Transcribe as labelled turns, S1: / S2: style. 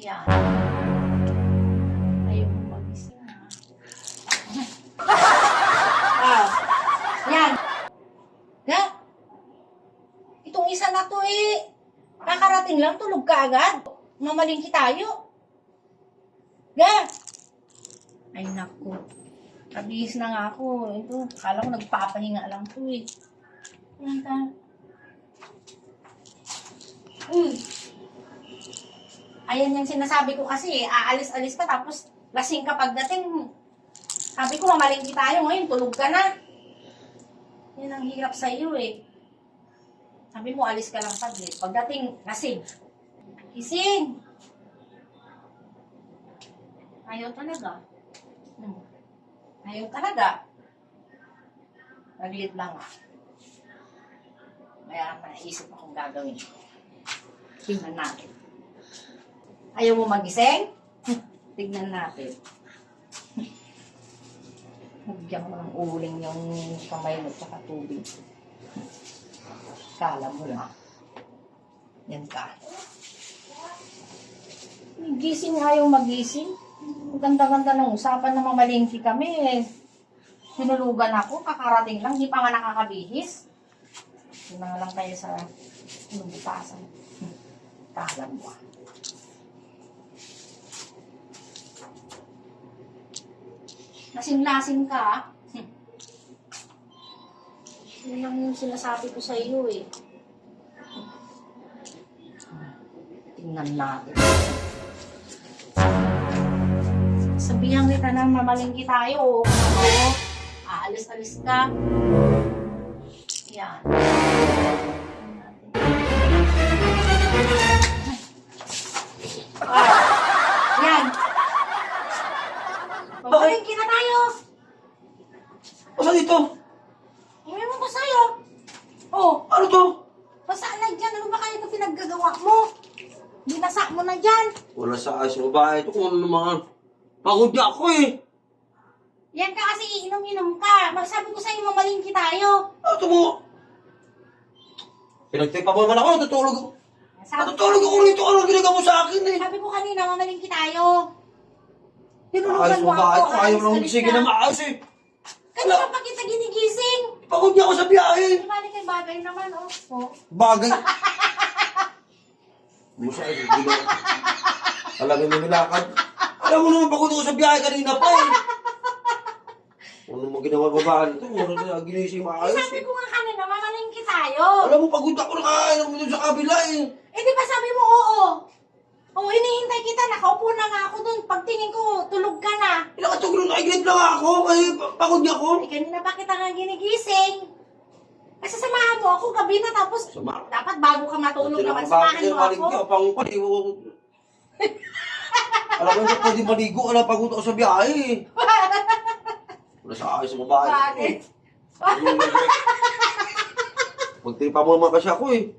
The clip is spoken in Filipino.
S1: Yan. Ayaw mo magising ha. Yan. Ga? Itong isa na to eh. Kakarating lang, tulog ka agad. Mamalingki tayo. Ga? Ay naku. Nabihis na nga ako. Ito, kala ko nagpapahinga lang to eh. Yan ka. Ayan yung sinasabi ko kasi, aalis-alis ka tapos lasing ka pagdating. Sabi ko, mamalingki tayo ngayon, tulog ka na. Yan ang hirap sa iyo eh. Sabi mo, alis ka lang saglit. Pagdating, lasing. Gising! Ayaw talaga. Ayaw talaga. Naglit lang ah. Kaya naisip akong gagawin. Tingnan natin. Ayaw mo magising? Tignan natin. Nagyan mo ng uling yung kamay mo tsaka tubig. Kala mo lang. Yan ka. Gising ayaw magising. Ganda-ganda ng usapan na mamalingki kami. Sinulugan ako, kakarating lang, di pa nga nakakabihis. Hindi na lang kayo sa inubutasan. Kala mo ah. Lasing-lasing ka ah. Yun lang yung sinasabi ko sa iyo eh. Tingnan natin. Sabihan kita na mamalingki tayo. Oo. Aalis-alis ka. Yan. Yan. Mamalingki na tayo.
S2: Ano dito?
S1: Iwan mo ko sa'yo. Oh,
S2: Ano to?
S1: basta na dyan. Ano ba kaya ito pinaggagawa mo? Binasak mo na dyan.
S2: Wala sa ayos ng babae ito kung ano naman. Pagod na ako eh.
S1: Yan ka kasi iinom-inom ka. Magsabi ko sa'yo, mamalingki tayo.
S2: Ano to mo? Pinagtipa mo naman ako, natutulog. Natutulog ako rito. Ano ginagawa mo sa akin eh?
S1: Sabi ko kanina, mamalingki tayo. Tinulugan
S2: Ayos
S1: mo
S2: ng babae
S1: ako.
S2: ito. Ayaw lang
S1: alis-alis
S2: gisingin
S1: ka.
S2: na maayos eh.
S1: Kanina pa kita ginigising.
S2: Pagod niya ako sa biyahe.
S1: Di ba kay bagay naman, oh. Oh.
S2: Bagay. Musa eh. Hindi na. Talagang nilakad. Alam mo naman pagod ako sa biyahe kanina pa eh. Ano mo ginawa babaan ito? Ano na ginising maayos
S1: Sabi
S2: eh.
S1: ko nga kanina, mamalingki tayo.
S2: Alam mo pagod ako nakakain mo dun sa kabila eh.
S1: Eh, di ba sabi mo, oo. Oo, hinihintay kita. Nakaupo na nga ako dun. Pagtingin ko, tulog ka na.
S2: Nakatulog nakigrip lang ako kasi pagod niya ako.
S1: Eh, kanina pa kita nga ginigising. Kasi samahan mo ako gabi na tapos
S2: Sama.
S1: dapat bago ka matulog naman, samahan mo ako.
S2: Pang paligo. Alam mo hindi pwede maligo. Alam pagod ako sa biyahe. Wala sa ayos sa babae.
S1: Bakit?
S2: Magtripa mo naman kasi ako eh.